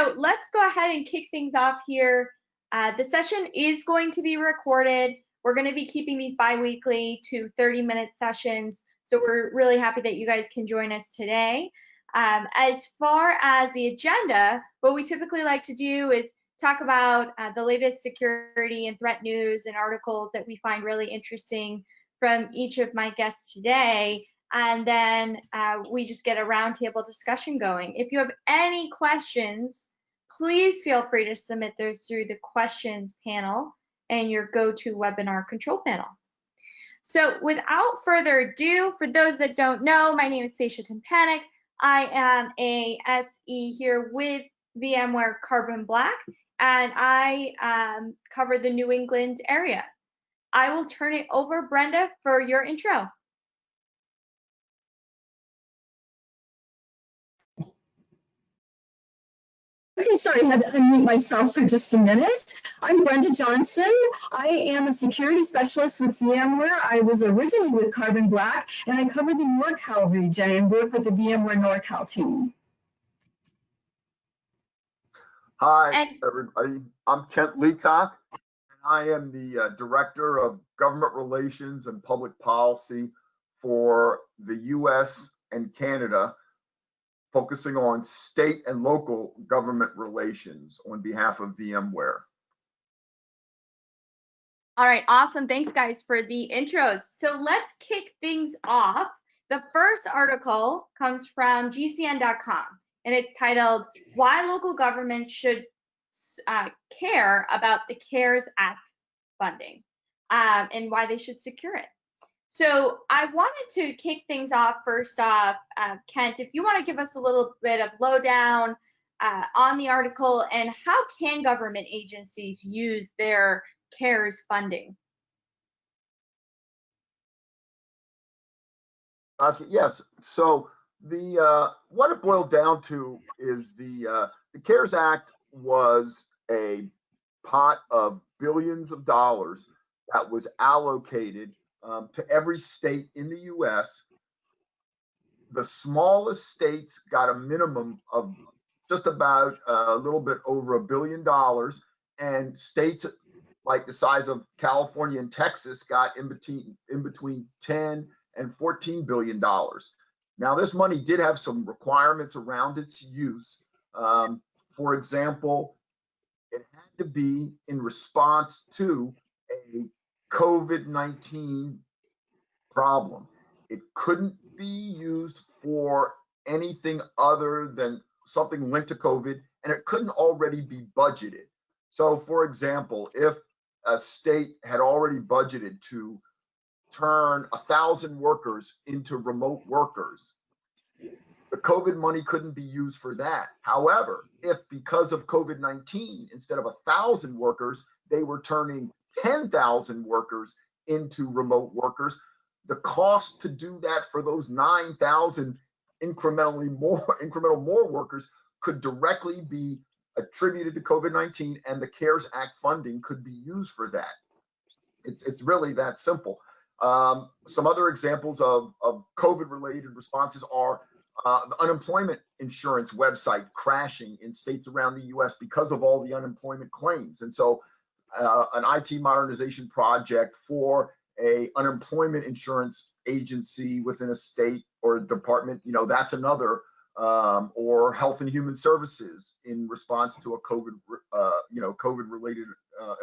So let's go ahead and kick things off here. The session is going to be recorded. We're going to be keeping these bi-weekly to 30-minute sessions. So we're really happy that you guys can join us today. As far as the agenda, what we typically like to do is talk about the latest security and threat news and articles that we find really interesting from each of my guests today. And then we just get a roundtable discussion going. If you have any questions, please feel free to submit those through the questions panel and your GoToWebinar control panel. So without further ado, for those that don't know, my name is Stacia Tympanick. I am a SE here with VMware Carbon Black, and I cover the New England area. I will turn it over, Brenda, for your intro. Okay, sorry, I had to unmute myself for just a minute. I'm Brenda Johnson. I am a security specialist with VMware. I was originally with Carbon Black, and I cover the NorCal region and work with the VMware NorCal team. Hi, everybody. I'm Kent Leacock, and I am the Director of Government Relations and Public Policy for the U.S. and Canada, focusing on state and local government relations on behalf of VMware. All right, awesome. Thanks, guys, for the intros. So let's kick things off. The first article comes from GCN.com, and it's titled, Why Local Governments Should Care About the CARES Act Funding, and Why They Should Secure It. So I wanted to kick things off first off, Kent, if you want to give us a little bit of lowdown on the article and how can government agencies use their CARES funding? Yes, so the what it boiled down to is the CARES Act was a pot of billions of dollars that was allocated to every state in the U.S. The smallest states got a minimum of just about a little bit over $1 billion, and states like the size of California and Texas got in between 10 and $14 billion. Now, this money did have some requirements around its use. For example, it had to be in response to a COVID-19 problem. It couldn't be used for anything other than something linked to COVID, and it couldn't already be budgeted. So, for example, if a state had already budgeted to turn 1,000 workers into remote workers, the COVID money couldn't be used for that. However, if because of COVID-19, instead of 1,000 workers, they were turning 10,000 workers into remote workers, the cost to do that for those 9,000 incremental more workers could directly be attributed to COVID-19, and the CARES Act funding could be used for that. It's really that simple. Some other examples of COVID-related responses are the unemployment insurance website crashing in states around the U.S. because of all the unemployment claims. And so an IT modernization project for a unemployment insurance agency within a state or a department, that's another, or Health and Human Services in response to a COVID-related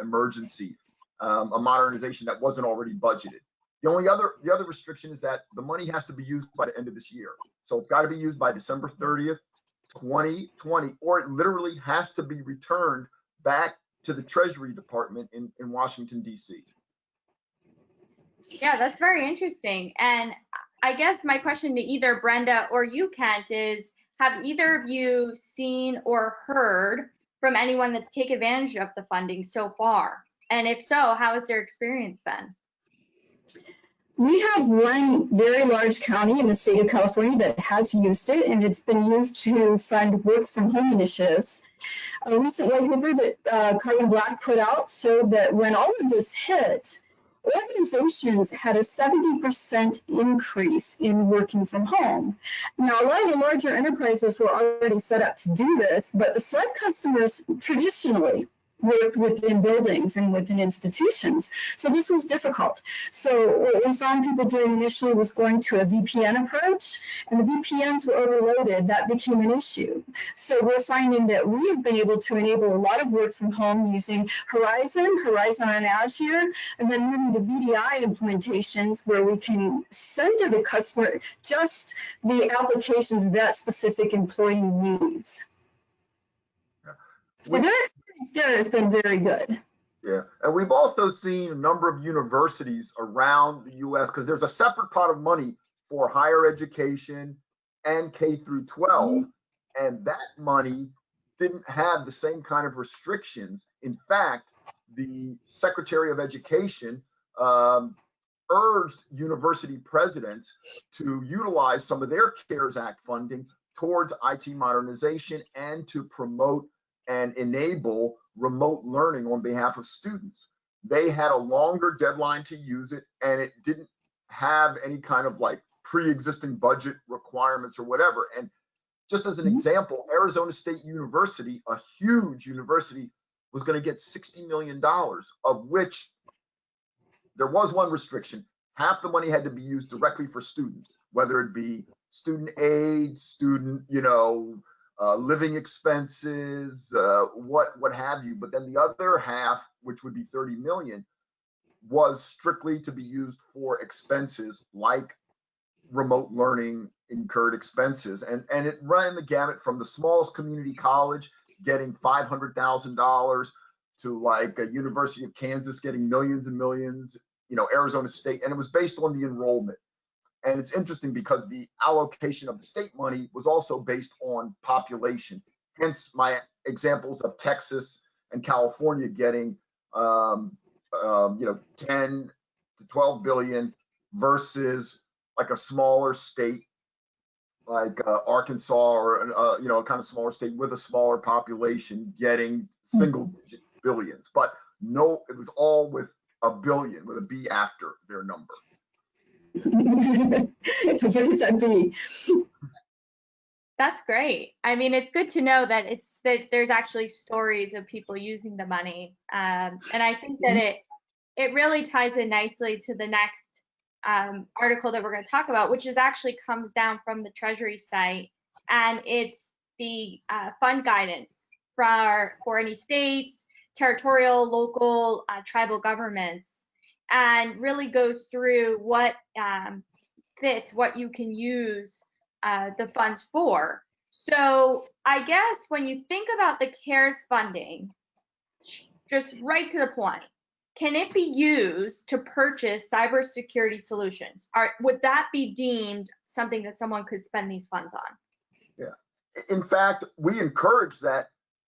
emergency, a modernization that wasn't already budgeted. The other restriction is that the money has to be used by the end of this year. So it's got to be used by December 30th, 2020, or it literally has to be returned back to the Treasury Department in Washington, D.C. Yeah, that's very interesting. And I guess my question to either Brenda or you, Kent, is have either of you seen or heard from anyone that's taken advantage of the funding so far? And if so, how has their experience been? We have one very large county in the state of California that has used it, and it's been used to fund work from home initiatives. A recent white paper that Carbon Black put out showed that when all of this hit, organizations had a 70% increase in working from home. Now, a lot of the larger enterprises were already set up to do this, but the SLED customers traditionally worked within buildings and within institutions. So this was difficult. So what we found people doing initially was going to a VPN approach, and the VPNs were overloaded. That became an issue. So we're finding that we have been able to enable a lot of work from home using Horizon on Azure, and then moving to VDI implementations where we can send to the customer just the applications that specific employee needs. So their experience there has been very good. Yeah, and we've also seen a number of universities around the U.S. because there's a separate pot of money for higher education and K through 12, and that money didn't have the same kind of restrictions. In fact, the Secretary of Education urged university presidents to utilize some of their CARES Act funding towards IT modernization and to promote and enable remote learning on behalf of students. They had a longer deadline to use it, and it didn't have any kind of like pre-existing budget requirements or whatever. And just as an example, Arizona State University, a huge university, was going to get $60 million, of which there was one restriction. Half the money had to be used directly for students, whether it be student aid, student, living expenses, what have you. But then the other half, which would be 30 million, was strictly to be used for expenses like remote learning incurred expenses. And it ran the gamut from the smallest community college getting $500,000 to like a University of Kansas getting millions and millions, Arizona State, and it was based on the enrollment. And it's interesting because the allocation of the state money was also based on population. Hence my examples of Texas and California getting, 10 to 12 billion versus like a smaller state like Arkansas or, a kind of smaller state with a smaller population getting single digit billions. But no, it was all with a billion, with a B after their number. That's great. I mean, it's good to know that there's actually stories of people using the money, and I think that it really ties in nicely to the next article that we're going to talk about, which actually comes down from the Treasury site, and it's the fund guidance for any states, territorial, local, tribal governments, and really goes through what fits what you can use the funds for. So I guess when you think about the CARES funding, just right to the point, can it be used to purchase cybersecurity solutions? Would that be deemed something that someone could spend these funds on? Yeah. In fact, we encourage that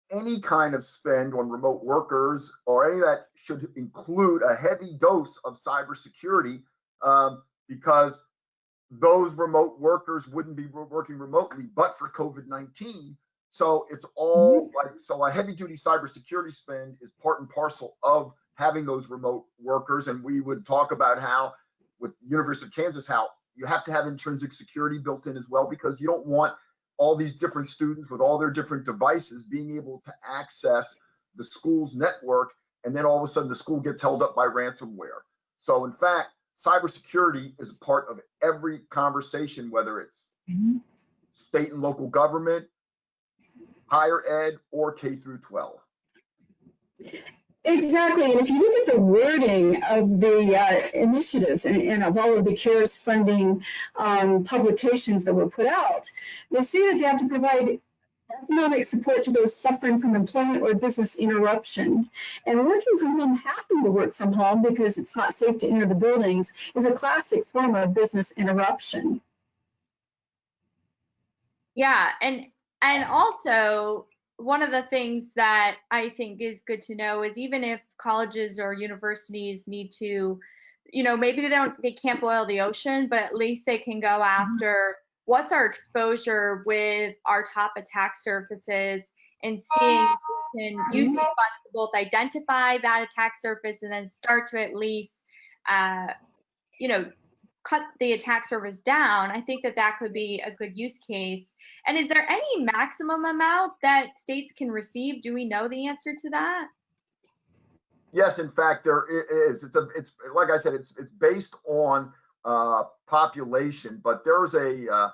any kind of spend on remote workers or any of that should include a heavy dose of cybersecurity, because those remote workers wouldn't be working remotely but for COVID-19. So it's all so a heavy duty cybersecurity spend is part and parcel of having those remote workers. And we would talk about how with University of Kansas, how you have to have intrinsic security built in as well, because you don't want all these different students with all their different devices being able to access the school's network, and then all of a sudden the school gets held up by ransomware. So in fact, cybersecurity is a part of every conversation, whether it's state and local government, higher ed, or K through 12. Exactly, and if you look at the wording of the initiatives and of all of the CARES funding publications that were put out, you'll see that they have to provide economic support to those suffering from employment or business interruption. And working from home, having to work from home because it's not safe to enter the buildings, is a classic form of business interruption. Yeah, and also one of the things that I think is good to know is even if colleges or universities need to, maybe they can't boil the ocean, but at least they can go after what's our exposure with our top attack surfaces and seeing if we can use these funds to both identify that attack surface and then start to at least you know, cut the attack surface down, I think that that could be a good use case. And is there any maximum amount that states can receive? Do we know the answer to that? Yes, in fact, there is. It's like I said, it's based on population, but there's a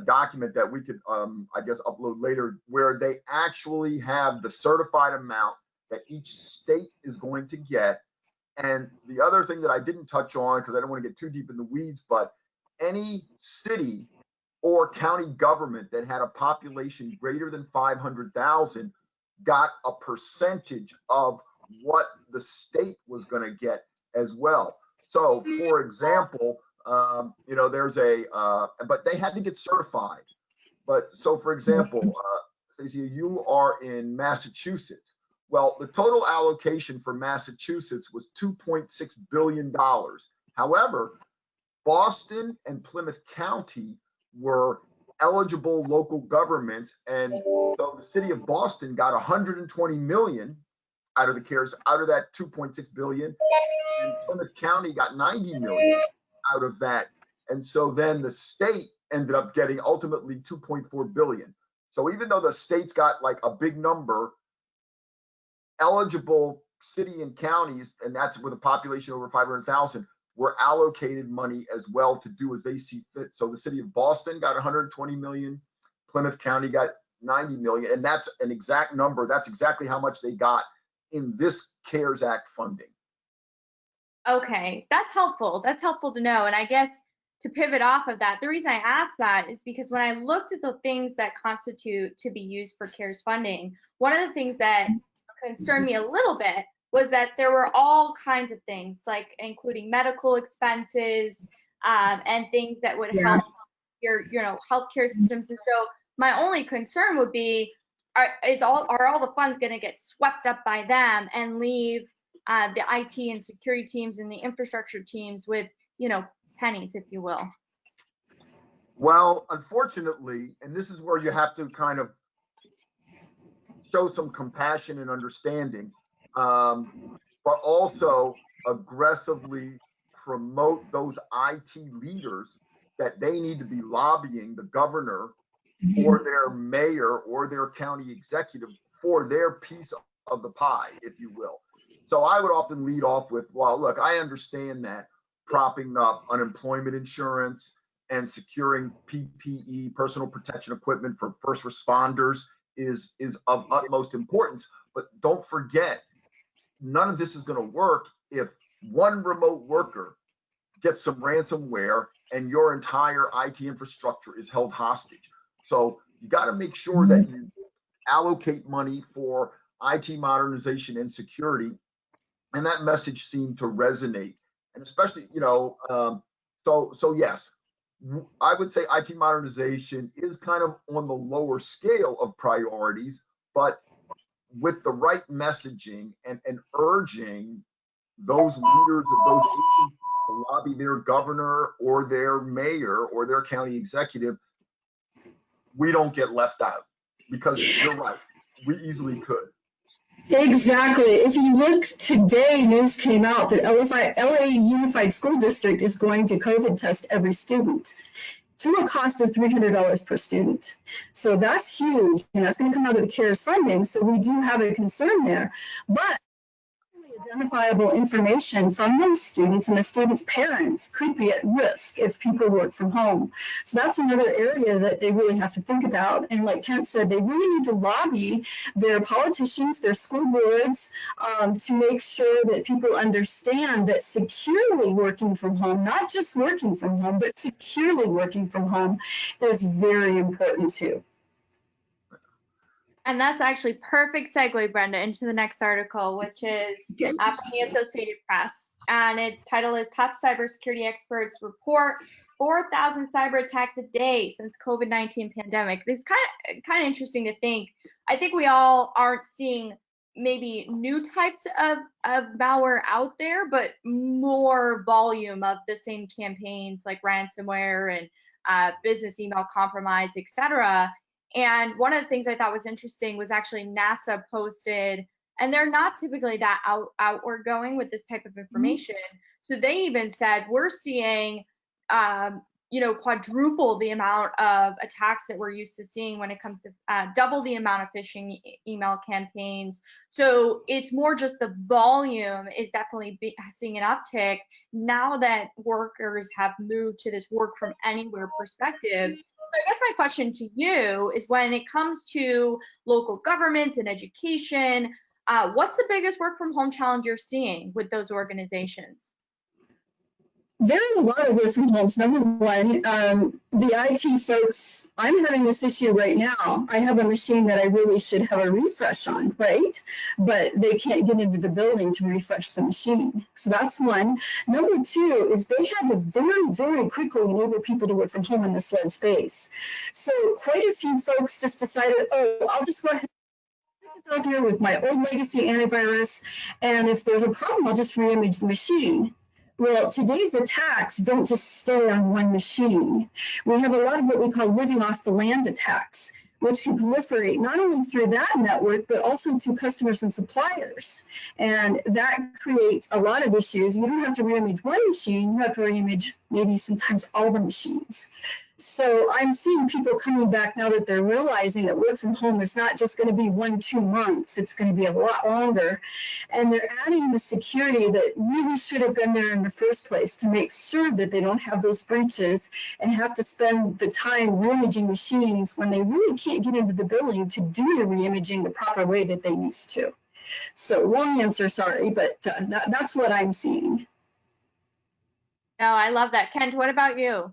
document that we could, I guess, upload later where they actually have the certified amount that each state is going to get. And the other thing that I didn't touch on, because I don't want to get too deep in the weeds, but any city or county government that had a population greater than 500,000 got a percentage of what the state was going to get as well. So, for example, there's but they had to get certified. But so, for example, Stacia, you are in Massachusetts. Well, the total allocation for Massachusetts was $2.6 billion. However, Boston and Plymouth County were eligible local governments, and so the city of Boston got 120 million out of that 2.6 billion, and Plymouth County got 90 million out of that. And so then the state ended up getting ultimately 2.4 billion. So even though the state's got like a big number, eligible city and counties, and that's with a population over 500,000, were allocated money as well to do as they see fit. So the city of Boston got 120 million, Plymouth County got 90 million, and that's an exact number. That's exactly how much they got in this CARES Act funding. Okay, that's helpful. That's helpful to know. And I guess to pivot off of that, the reason I asked that is because when I looked at the things that constitute to be used for CARES funding, one of the things that concerned me a little bit was that there were all kinds of things, like including medical expenses and things that would help your, healthcare systems. And so my only concern would be, are all the funds going to get swept up by them and leave the IT and security teams and the infrastructure teams with, pennies, if you will? Well, unfortunately, and this is where you have to kind of show some compassion and understanding, but also aggressively promote those IT leaders that they need to be lobbying the governor or their mayor or their county executive for their piece of the pie, if you will. So I would often lead off with, well, look, I understand that propping up unemployment insurance and securing PPE, personal protection equipment for first responders is of utmost importance. But don't forget, none of this is going to work if one remote worker gets some ransomware and your entire IT infrastructure is held hostage. So you got to make sure that you allocate money for IT modernization and security. And that message seemed to resonate. And especially, so yes, I would say IT modernization is kind of on the lower scale of priorities, but with the right messaging and urging those leaders of those agencies to lobby their governor or their mayor or their county executive, we don't get left out, because you're right, we easily could. Exactly. If you look today, news came out that LA Unified School District is going to COVID test every student to a cost of $300 per student. So that's huge, and that's going to come out of the CARES funding. So we do have a concern there, but identifiable information from those students and the students' parents could be at risk if people work from home. So that's another area that they really have to think about. And like Kent said, they really need to lobby their politicians, their school boards, to make sure that people understand that securely working from home, not just working from home, but securely working from home is very important too. And that's actually perfect segue, Brenda, into the next article, which is from the Associated Press. And its title is Top Cybersecurity Experts Report 4,000 Cyber Attacks a Day Since COVID-19 Pandemic. This is kind of interesting to think. I think we all aren't seeing maybe new types of malware out there, but more volume of the same campaigns like ransomware and business email compromise, etc. And one of the things I thought was interesting was actually NASA posted, and they're not typically that outward going with this type of information. So they even said we're seeing, quadruple the amount of attacks that we're used to seeing when it comes to double the amount of phishing email campaigns. So it's more just the volume is definitely seeing an uptick now that workers have moved to this work from anywhere perspective. So I guess my question to you is, when it comes to local governments and education, what's the biggest work from home challenge you're seeing with those organizations? There are a lot of work from homes. Number one, the IT folks, I'm having this issue right now. I have a machine that I really should have a refresh on, right? But they can't get into the building to refresh the machine. So that's one. Number two is they had to very, very quickly enable people to work from home in the SLED space. So quite a few folks just decided, oh, I'll just go ahead out here with my old legacy antivirus, and if there's a problem, I'll just re-image the machine. Well, today's attacks don't just stay on one machine. We have a lot of what we call living off the land attacks, which can proliferate not only through that network, but also to customers and suppliers. And that creates a lot of issues. You don't have to re-image one machine, you have to re-image maybe sometimes all the machines. So I'm seeing people coming back now that they're realizing that work from home is not just going to be 1-2 months, it's going to be a lot longer. And they're adding the security that really should have been there in the first place to make sure that they don't have those breaches and have to spend the time re-imaging machines when they really can't get into the building to do the re-imaging the proper way that they used to. So long answer, sorry, but that's what I'm seeing. No, I love that. Kent, what about you?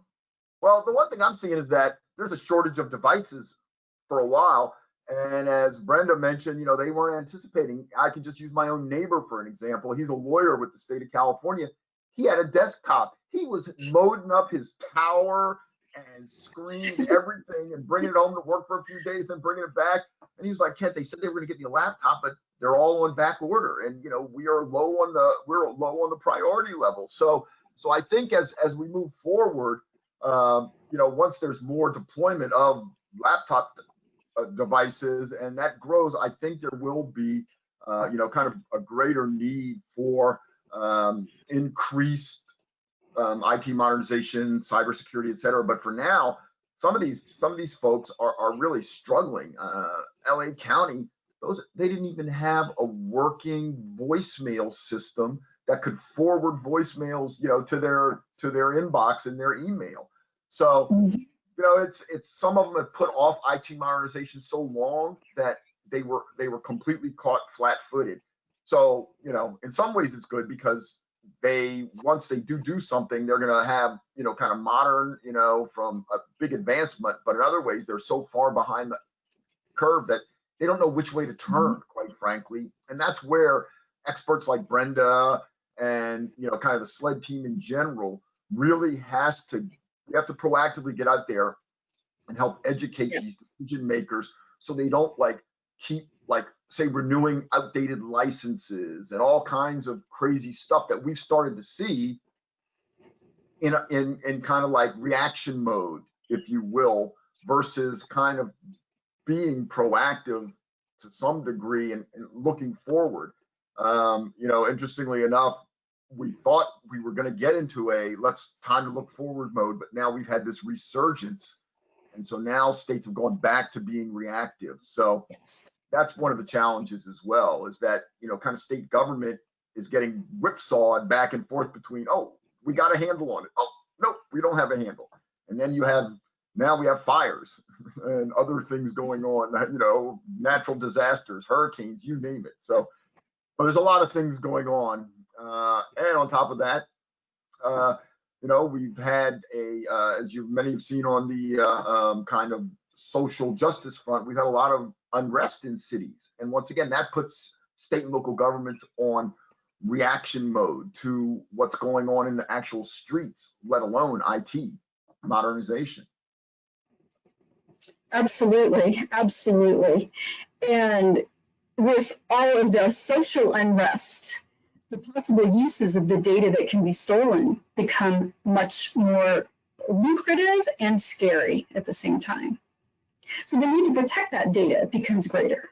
Well, the one thing I'm seeing is that there's a shortage of devices for a while. And as Brenda mentioned, they weren't anticipating. I can just use my own neighbor for an example. He's a lawyer with the state of California. He had a desktop. He was moding up his tower and screened everything and bringing it home to work for a few days, then bringing it back. And he was like, Kent, they said they were going to get me a laptop, but they're all on back order. And, we're low on the priority level. So I think as we move forward, once there's more deployment of laptop devices and that grows, I think there will be, kind of a greater need for increased IT modernization, cybersecurity, et cetera. But for now, some of these folks are really struggling. LA County, they didn't even have a working voicemail system that could forward voicemails, to their inbox and their email. So, it's some of them have put off IT modernization so long that they were completely caught flat-footed. So, in some ways it's good because once they do something, they're going to have, kind of modern, from a big advancement. But in other ways, they're so far behind the curve that they don't know which way to turn, quite frankly. And that's where experts like Brenda and, kind of the SLED team in general really we have to proactively get out there and help educate these decision makers so they don't keep say renewing outdated licenses and all kinds of crazy stuff that we've started to see in kind of reaction mode, if you will, versus kind of being proactive to some degree and looking forward. Interestingly enough, we thought we were going to get into time to look forward mode, but now we've had this resurgence. And so now states have gone back to being reactive. So that's one of the challenges as well, is that, kind of state government is getting whipsawed back and forth between, oh, we got a handle on it. Oh, no, we don't have a handle. And then now we have fires and other things going on, natural disasters, hurricanes, you name it. So, but there's a lot of things going on. And on top of that, we've had as many have seen on the kind of social justice front, we've had a lot of unrest in cities. And once again, that puts state and local governments on reaction mode to what's going on in the actual streets, let alone IT modernization. Absolutely, absolutely. And with all of the social unrest, the possible uses of the data that can be stolen become much more lucrative and scary at the same time. So the need to protect that data becomes greater.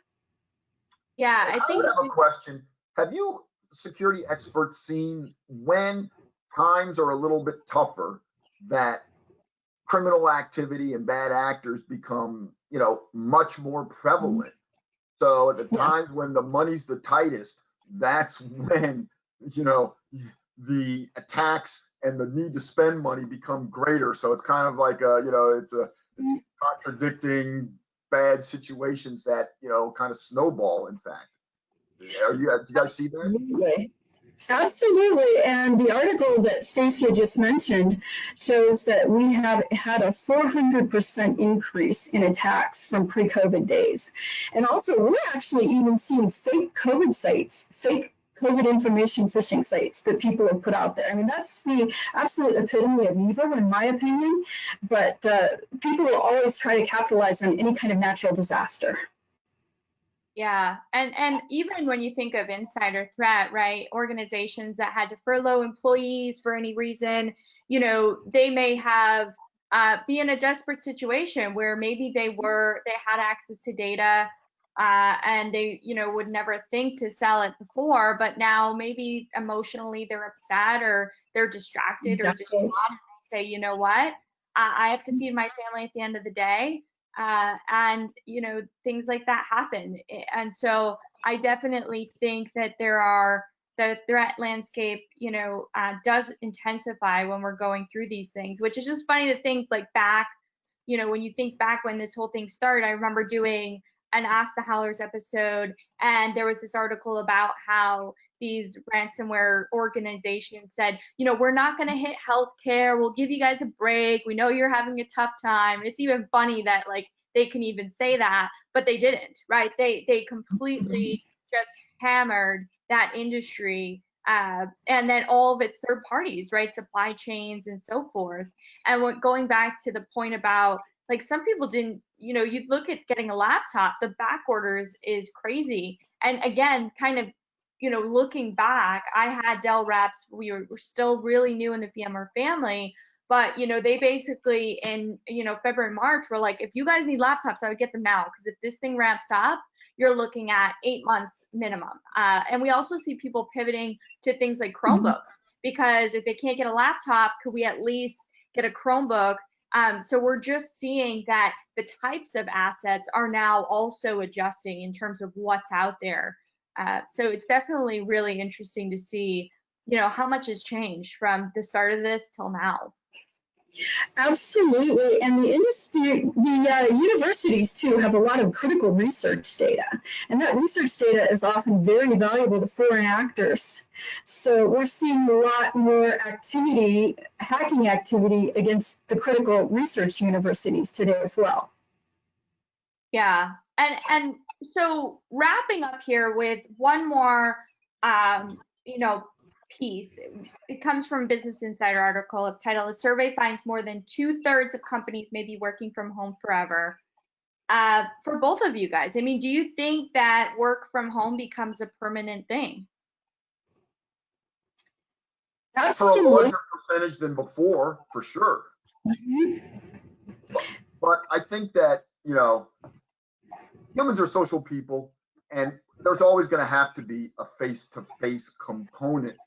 Yeah, I think I have a question. Have you security experts seen when times are a little bit tougher, that criminal activity and bad actors become, much more prevalent. So at the times when the money's the tightest, that's when, the attacks and the need to spend money become greater. So it's kind of like it's contradicting bad situations that, kind of snowball, in fact. Do you guys see that? Absolutely. And the article that Stacia just mentioned shows that we have had a 400% increase in attacks from pre-COVID days. And also, we're actually even seeing fake COVID sites, fake COVID information phishing sites that people have put out there. I mean, that's the absolute epitome of evil, in my opinion. But people will always try to capitalize on any kind of natural disaster. Yeah, and even when you think of insider threat, right? Organizations that had to furlough employees for any reason, they may have be in a desperate situation where maybe they had access to data, and they would never think to sell it before, but now maybe emotionally they're upset or they're distracted or distraught, and they say, you know what, I have to feed my family at the end of the day. And things like that happen. And so I definitely think that the threat landscape, does intensify when we're going through these things, which is just funny to think, like, back, when you think back when this whole thing started. I remember doing an Ask the Howlers episode, and there was this article about how these ransomware organizations said, we're not going to hit healthcare. We'll give you guys a break. We know you're having a tough time. It's even funny that, like, they can even say that, but they didn't, right? They completely just hammered that industry, and then all of its third parties, right? Supply chains and so forth. And going back to the point about, like, some people didn't, you'd look at getting a laptop, the back orders is crazy. And again, kind of, looking back, I had Dell reps. We were still really new in the VMware family, but, they basically in, February, March, were like, if you guys need laptops, I would get them now. Because if this thing ramps up, you're looking at 8 months minimum. And we also see people pivoting to things like Chromebooks, because if they can't get a laptop, could we at least get a Chromebook? So we're just seeing that the types of assets are now also adjusting in terms of what's out there. So it's definitely really interesting to see, how much has changed from the start of this till now. Absolutely. And the industry, the universities too, have a lot of critical research data. And that research data is often very valuable to foreign actors. So we're seeing a lot more activity, hacking activity against the critical research universities today as well. Yeah. And so wrapping up here with one more, piece. It comes from Business Insider article. Its title: "A survey finds more than 2/3 of companies may be working from home forever." For both of you guys, I mean, do you think that work from home becomes a permanent thing? For a larger percentage than before, for sure. But I think that, humans are social people, and there's always going to have to be a face-to-face component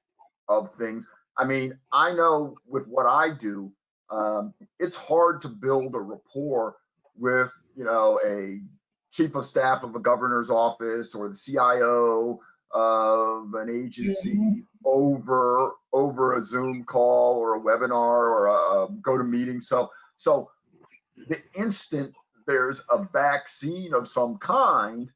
of things. I mean, I know with what I do, it's hard to build a rapport with, a chief of staff of a governor's office or the CIO of an agency over a Zoom call or a webinar or a GoToMeeting. So the instant there's a vaccine of some kind,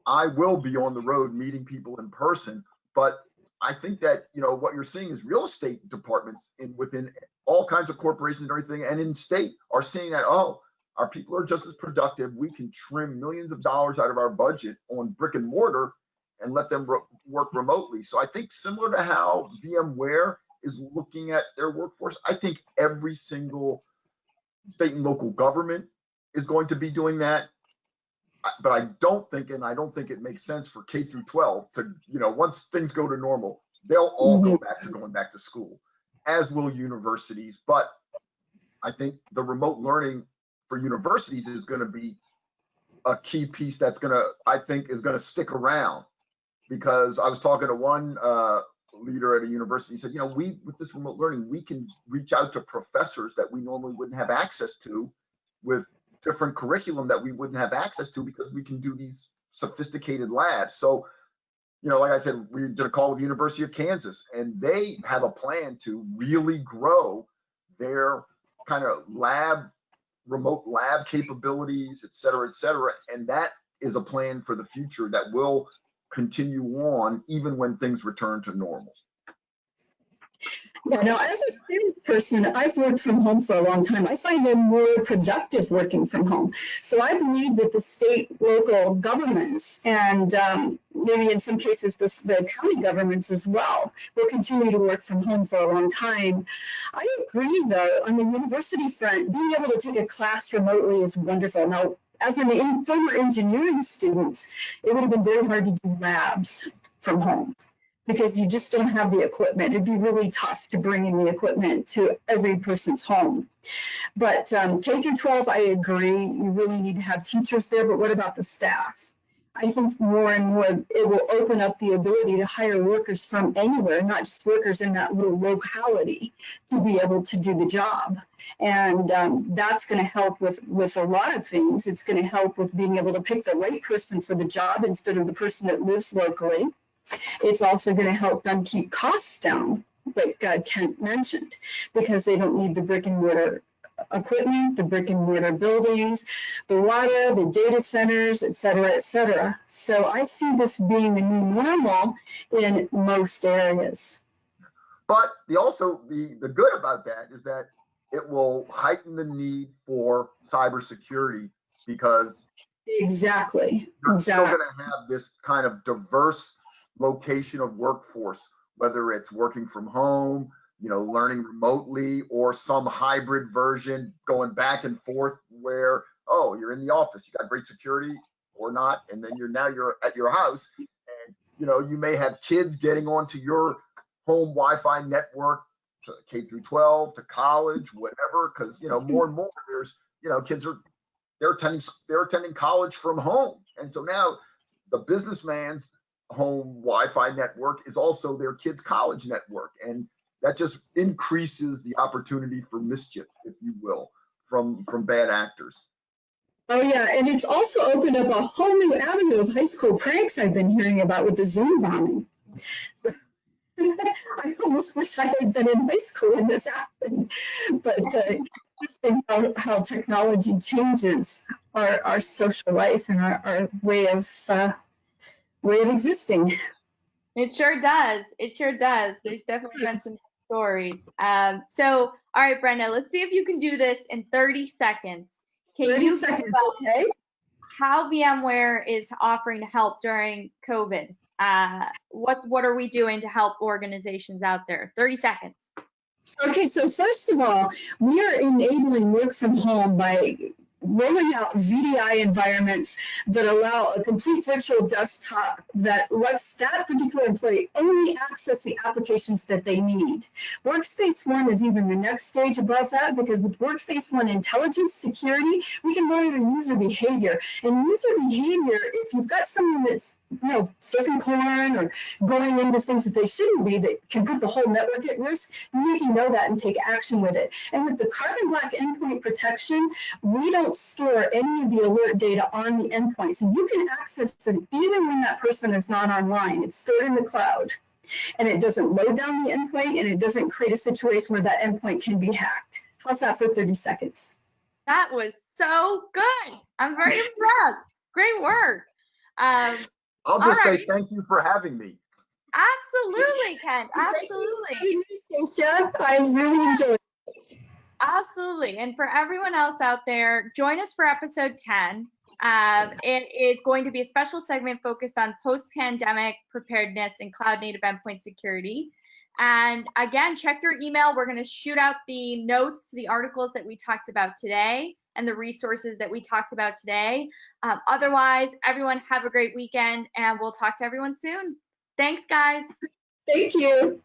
I will be on the road meeting people in person. But I think that, what you're seeing is real estate departments within all kinds of corporations and everything, and in state, are seeing that, our people are just as productive. We can trim millions of dollars out of our budget on brick and mortar and let them work remotely. So I think similar to how VMware is looking at their workforce, I think every single state and local government is going to be doing that. But I don't think it makes sense for K through 12 to, once things go to normal, they'll all go back to going back to school, as will universities. But I think the remote learning for universities is going to be a key piece that's going to, I think, is going to stick around. Because I was talking to one leader at a university. He said, you know, with this remote learning, we can reach out to professors that we normally wouldn't have access to, with different curriculum that we wouldn't have access to, because we can do these sophisticated labs. So, you know, like I said, we did a call with the University of Kansas, and they have a plan to really grow their kind of remote lab capabilities, et cetera, et cetera. And that is a plan for the future that will continue on even when things return to normal. Yeah, now as a salesperson, I've worked from home for a long time. I find it more productive working from home. So I believe that the state, local governments, and maybe in some cases the county governments as well, will continue to work from home for a long time. I agree, though, on the university front, being able to take a class remotely is wonderful. Now, as a former engineering student, it would have been very hard to do labs from home, because you just don't have the equipment. It'd be really tough to bring in the equipment to every person's home. But K through 12, I agree, you really need to have teachers there, but what about the staff? I think more and more it will open up the ability to hire workers from anywhere, not just workers in that little locality, to be able to do the job. And that's going to help with a lot of things. It's going to help with being able to pick the right person for the job instead of the person that lives locally. It's also going to help them keep costs down, like Kent mentioned, because they don't need the brick and mortar equipment, the brick and mortar buildings, the water, the data centers, et cetera, et cetera. So I see this being the new normal in most areas. But the good about that is that it will heighten the need for cybersecurity, because exactly you're still going to have this kind of diverse location of workforce, whether it's working from home, you know, learning remotely, or some hybrid version going back and forth where, oh, you're in the office, you got great security or not, and then you're at your house, and you know, you may have kids getting onto your home Wi-Fi network to K through 12, to college, whatever, because you know, more and more there's, you know, kids they're attending college from home, and so now the businessman's home Wi-Fi network is also their kids' college network, and that just increases the opportunity for mischief, if you will, from bad actors. Oh yeah, and it's also opened up a whole new avenue of high school pranks I've been hearing about with the Zoom bombing. I almost wish I had been in high school when this happened, but interesting how technology changes our social life and our way of existing. It sure does. It sure does. There's definitely been some stories. So, all right, Brenda, let's see if you can do this in 30 seconds. Can 30 you seconds, talk okay? how VMware is offering to help during COVID? What are we doing to help organizations out there? 30 seconds. Okay, so first of all, we are enabling work from home by rolling out VDI environments that allow a complete virtual desktop that lets that particular employee only access the applications that they need. Workspace ONE is even the next stage above that, because with Workspace ONE intelligence security, we can monitor user behavior. And user behavior, if you've got someone that's, you know, surfing porn or going into things that they shouldn't be, that can put the whole network at risk, you need to know that and take action with it. And with the Carbon Black endpoint protection, we don't store any of the alert data on the endpoint. So you can access it even when that person is not online. It's stored in the cloud. And it doesn't load down the endpoint, and it doesn't create a situation where that endpoint can be hacked. How's that for 30 seconds? That was so good. I'm very impressed. Great work. I'll just say thank you for having me. Absolutely, Kent. Absolutely. Stacia, I really enjoyed it. Absolutely. And for everyone else out there, join us for episode 10. It is going to be a special segment focused on post-pandemic preparedness and cloud-native endpoint security. And again, check your email. We're going to shoot out the notes to the articles that we talked about today and the resources that we talked about today. Otherwise, everyone have a great weekend, and we'll talk to everyone soon. Thanks, guys. Thank you.